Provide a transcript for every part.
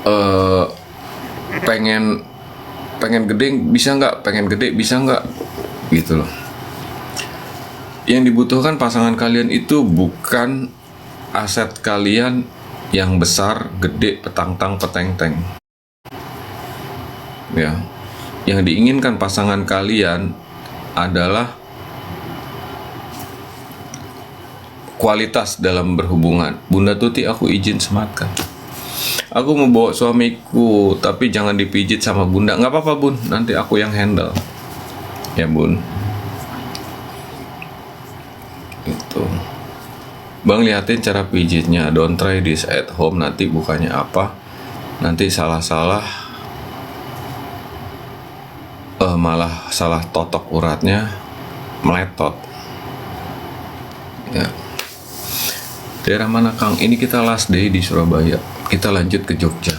eh, pengen gede bisa nggak, pengen gede bisa nggak, gitu loh. Yang dibutuhkan pasangan kalian itu bukan aset kalian yang besar, gede, petangtang, petengteng. Ya, yang diinginkan pasangan kalian adalah kualitas dalam berhubungan. Bunda Tuti, aku izin sematkan. Aku mau bawa suamiku, tapi jangan dipijit sama bunda. Nggak apa-apa bun, nanti aku yang handle. Ya bun. Itu. Bang liatin cara pijitnya. Don't try this at home. Nanti bukannya apa? Nanti salah-salah. Malah salah totok uratnya, meletot. Ya. Daerah mana Kang? Ini kita last day di Surabaya. Kita lanjut ke Jogja.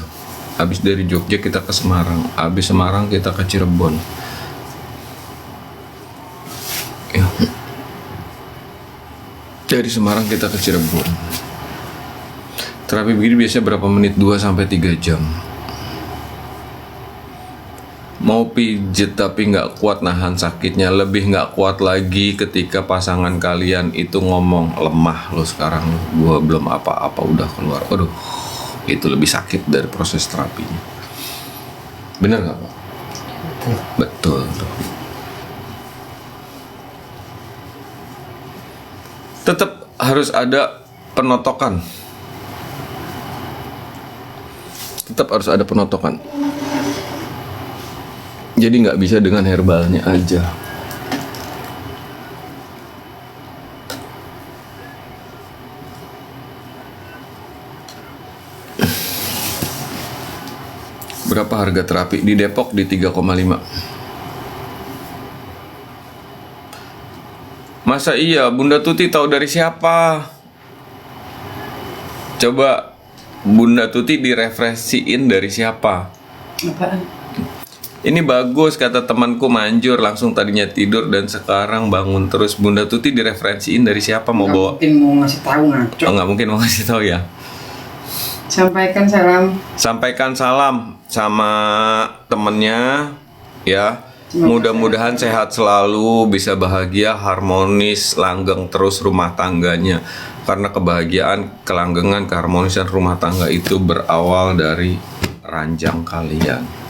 Habis dari Jogja kita ke Semarang. Habis Semarang kita ke Cirebon. Ya. Dari Semarang kita ke Cirebon. Terapi begini biasanya berapa menit? 2-3 jam. Mau pijet tapi nggak kuat nahan sakitnya. Lebih nggak kuat lagi ketika pasangan kalian itu ngomong, lemah lo sekarang, gua belum apa-apa udah keluar. Aduh, itu lebih sakit dari proses terapinya. Bener nggak Pak? Betul tuh. Tetap harus ada penotokan. Tetap harus ada penotokan. Jadi nggak bisa dengan herbalnya aja. Berapa harga terapi? Di Depok di 3,5. Masa iya? Bunda Tuti tahu dari siapa? Coba Bunda Tuti direferensiin dari siapa? Apaan? Ini bagus, kata temanku manjur, langsung tadinya tidur dan sekarang bangun terus. Bunda Tuti direferensiin dari siapa? Mau bawa? Mungkin mau ngasih tahu ngaco. Oh, nggak mungkin mau ngasih tahu ya. Sampaikan salam. Sampaikan salam sama temennya ya. Mudah-mudahan sehat selalu, bisa bahagia, harmonis, langgeng terus rumah tangganya. Karena kebahagiaan, kelanggengan, keharmonisan rumah tangga itu berawal dari ranjang kalian.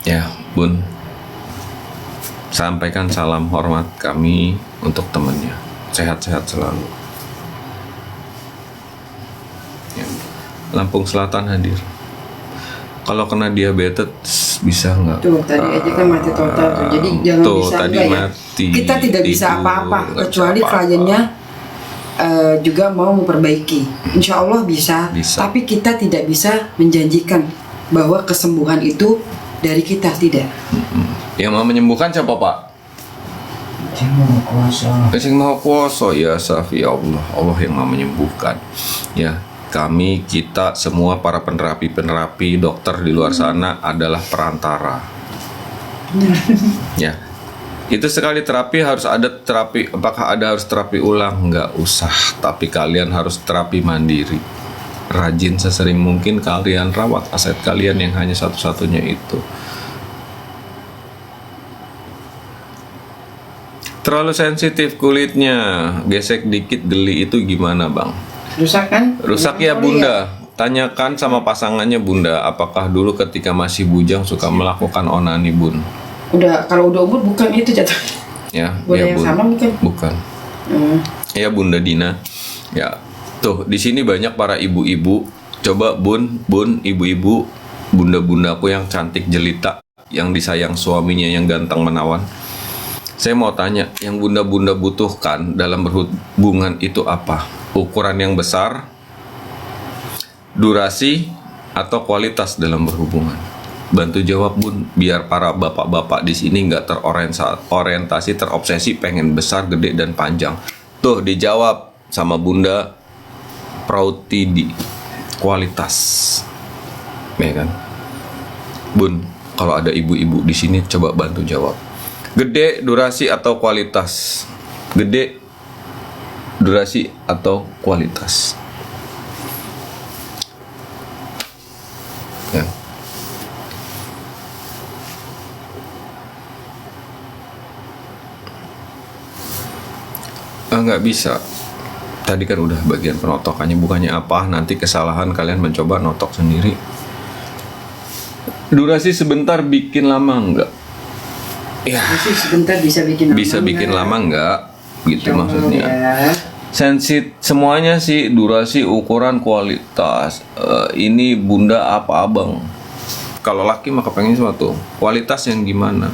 Ya, Bun. Sampaikan salam hormat kami untuk temannya. Sehat-sehat selalu. Ya. Lampung Selatan hadir. Kalau kena diabetes bisa nggak? Tuh tadi aja kan mati total tuh. Jadi jangan tuh, bisa tadi enggak ya. mati, Kita tidak bisa tidur, apa-apa nggak kecuali bisa apa-apa. kliennya juga mau memperbaiki. Insya Allah bisa. Bisa. Tapi kita tidak bisa menjanjikan bahwa kesembuhan itu dari kita, tidak. Yang mau menyembuhkan siapa Pak? Yang Maha Kuasa. Yang Maha Kuasa, ya Safi Allah. Allah yang mau menyembuhkan. Ya, kami, kita semua para penerapi dokter di luar sana adalah perantara. Ya, itu sekali terapi harus ada terapi. Apakah ada harus terapi ulang? Nggak usah. Tapi kalian harus terapi mandiri. Rajin sesering mungkin kalian rawat aset kalian yang hanya satu-satunya itu. Terlalu sensitif kulitnya, gesek dikit geli, itu gimana Bang? Rusak kan? Rusak ya Bunda. Tanyakan sama pasangannya Bunda, apakah dulu ketika masih bujang suka melakukan onani Bun? Kalau udah umur bukan itu jatuh. Ya, Bunda ya yang Bun. sama bukan? Bukan. Ya Bunda Dina. Ya, tuh di sini banyak para ibu-ibu. Coba Bun, ibu-ibu, bunda-bundaku yang cantik jelita, yang disayang suaminya yang ganteng menawan. Saya mau tanya, yang bunda-bunda butuhkan dalam berhubungan itu apa? Ukuran yang besar, durasi, atau kualitas dalam berhubungan? Bantu jawab Bun, biar para bapak-bapak di sini nggak terorientasi, terobsesi pengen besar, gede, dan panjang. Tuh dijawab sama Bunda Prautidi, kualitas, ya kan? Bun, kalau ada ibu-ibu di sini coba bantu jawab. Gede, durasi, atau kualitas? Gede, durasi, atau kualitas? Nggak bisa. Tadi kan udah bagian penotokannya, bukannya apa nanti kesalahan kalian mencoba notok sendiri. Durasi sebentar bikin lama enggak? Ya, Masih sebentar bisa bikin lama. bisa bikin nggak? lama enggak? Gitu Insya Allah maksudnya. ya. Sensit semuanya sih, durasi, ukuran, kualitas. Ini bunda apa abang? Kalau laki mah kepengen sesuatu. Kualitas yang gimana?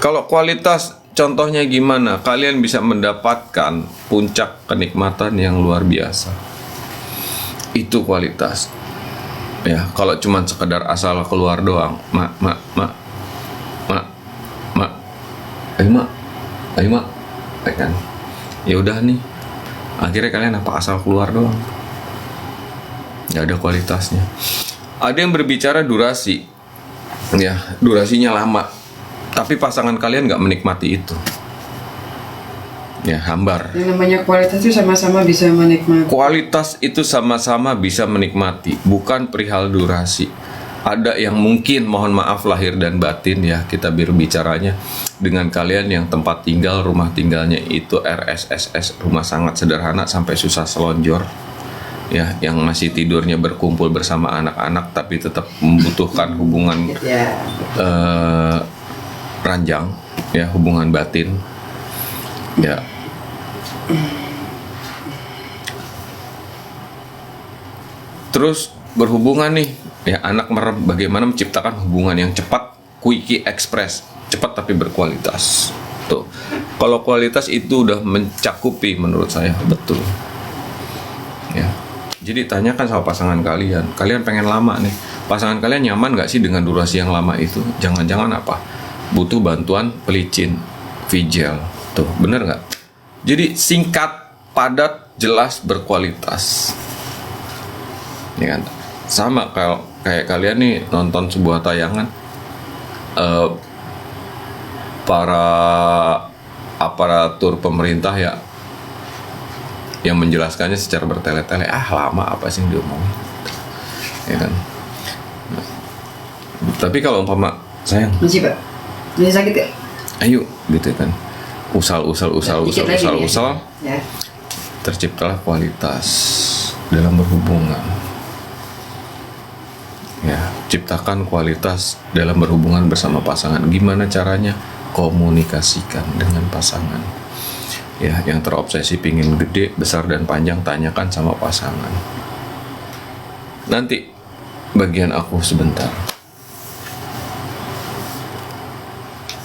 Kalau kualitas contohnya gimana? Kalian bisa mendapatkan puncak kenikmatan yang luar biasa. Itu kualitas. Ya, kalau cuman sekedar asal keluar doang, mak, ayo mak, ya kan? Ya udah nih, akhirnya kalian apa asal keluar doang, nggak ada kualitasnya. Ada yang berbicara durasi, ya durasinya lama, tapi pasangan kalian nggak menikmati itu, ya hambar. Yang namanya kualitas itu sama-sama bisa menikmati. Kualitas itu sama-sama bisa menikmati, bukan perihal durasi. Ada yang mungkin, mohon maaf lahir dan batin ya, kita berbicaranya dengan kalian yang tempat tinggal, rumah tinggalnya itu RSSS, rumah sangat sederhana sampai susah selonjor. Ya, yang masih tidurnya berkumpul bersama anak-anak tapi tetap membutuhkan hubungan Ya. ranjang, ya hubungan batin. Ya. Terus berhubungan nih, ya anak merem, bagaimana menciptakan hubungan yang cepat, quickie express, cepat tapi berkualitas. Tuh, kalau kualitas itu udah mencakupi menurut saya, betul. Ya, jadi tanyakan sama pasangan kalian, kalian pengen lama nih, pasangan kalian nyaman nggak sih dengan durasi yang lama itu? Jangan-jangan apa? Butuh bantuan pelicin, vigel, tuh bener nggak? Jadi singkat, padat, jelas, berkualitas. Ya kan? Sama kayak kalian nih nonton sebuah tayangan, para aparatur pemerintah ya yang menjelaskannya secara bertele-tele, lama apa sih yang diomongin, ya kan? Nah, tapi kalau umpama sayang, Masih Pak? Masih sakit ya? ayo gitu kan, usal, Dikit lagi ya. Ya. terciptalah kualitas dalam berhubungan. Ya, ciptakan kualitas dalam berhubungan bersama pasangan. Gimana caranya? Komunikasikan dengan pasangan. Ya, yang terobsesi pingin gede, besar dan panjang, tanyakan sama pasangan. Nanti bagian aku sebentar.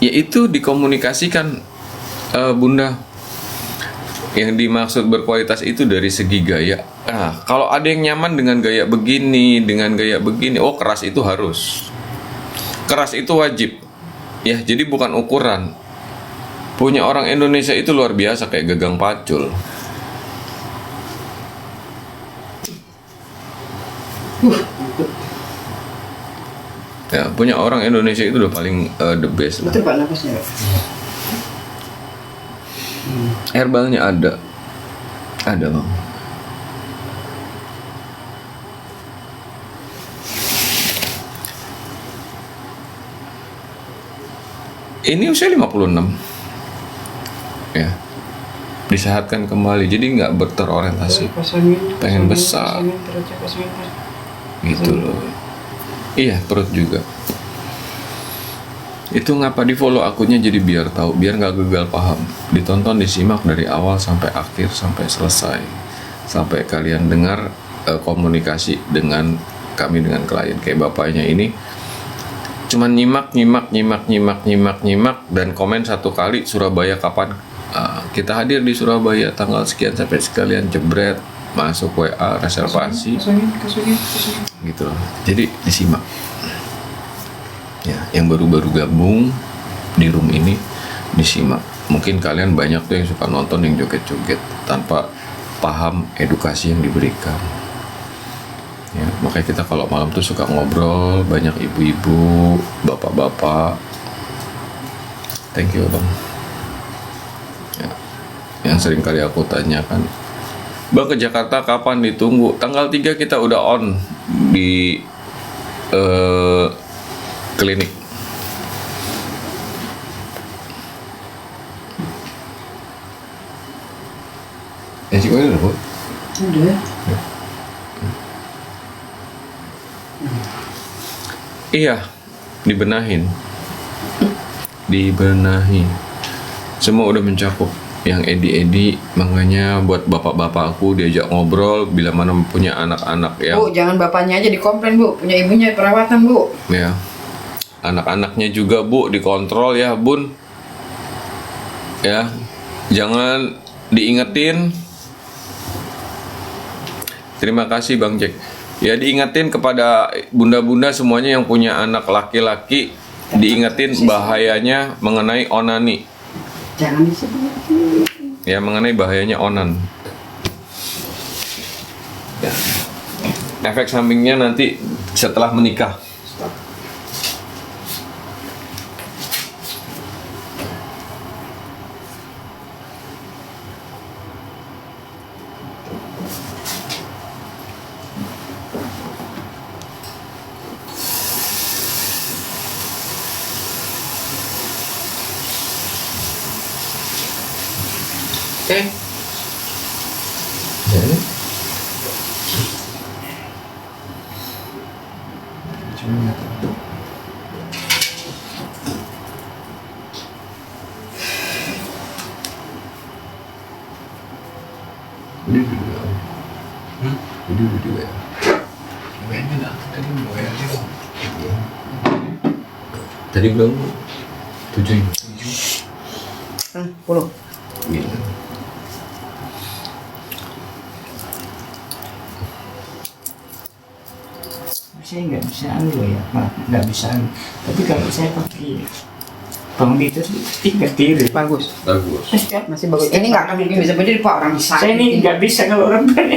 Yaitu dikomunikasikan, Bunda. Yang dimaksud berkualitas itu dari segi gaya. Nah, kalau ada yang nyaman dengan gaya begini, oh keras itu harus. Keras itu wajib. Ya, jadi bukan ukuran. Punya orang Indonesia itu luar biasa kayak Gagang Pacul. Ya, punya orang Indonesia itu udah paling the best. Betul Pak napasnya Pak. Herbalnya ada bang. Ini usia 56, ya, disehatkan kembali, jadi nggak berterorientasi, pengen besar, gitu loh. Iya, perut juga. Itu ngapa di follow akunnya, jadi biar tahu, biar nggak gagal paham. Ditonton, disimak dari awal sampai akhir, sampai selesai, sampai kalian dengar komunikasi dengan kami, dengan klien. Kayak bapaknya ini cuman nyimak dan komen satu kali, Surabaya kapan? Kita hadir di Surabaya tanggal sekian, sampai sekalian jebret masuk WA reservasi, gitu loh. Jadi disimak. Ya, yang baru-baru gabung di room ini disimak. Mungkin kalian banyak tuh yang suka nonton yang joget-joget tanpa paham edukasi yang diberikan. Ya, makanya kita kalau malam tuh suka ngobrol, banyak ibu-ibu, bapak-bapak. Thank you bang. Ya, yang sering kali aku tanyakan, bang ke Jakarta kapan? Ditunggu. Tanggal 3 kita udah on di klinik. Resikonya udah, Bu. Udah. Iya, dibenahin. Semua udah mencakup. Yang edi-edi, makanya buat bapak-bapak aku diajak ngobrol bila mana punya anak-anak yang Bu, jangan bapaknya aja dikomplain, Bu. Punya ibunya perawatan, Bu. ya. Anak-anaknya juga, Bu, dikontrol ya, Bun. Ya. Jangan diingetin. Terima kasih Bang Jack. Ya, diingetin kepada bunda-bunda semuanya yang punya anak laki-laki, diingetin bahayanya mengenai onani. Jangan disebut. Ya, mengenai bahayanya onan. Ya. Efek sampingnya nanti setelah menikah. Oke. Tadi belum 7. 10. Gitu. Saya nggak bisa ya, maaf nggak bisa tapi kalau saya pakai penghitung tiga tiru Bagus. Bagus. Masih bagus. Ini nggak akan mungkin bisa berdiri, Pak. Orang bisa. saya ini nggak bisa kalau orang banyak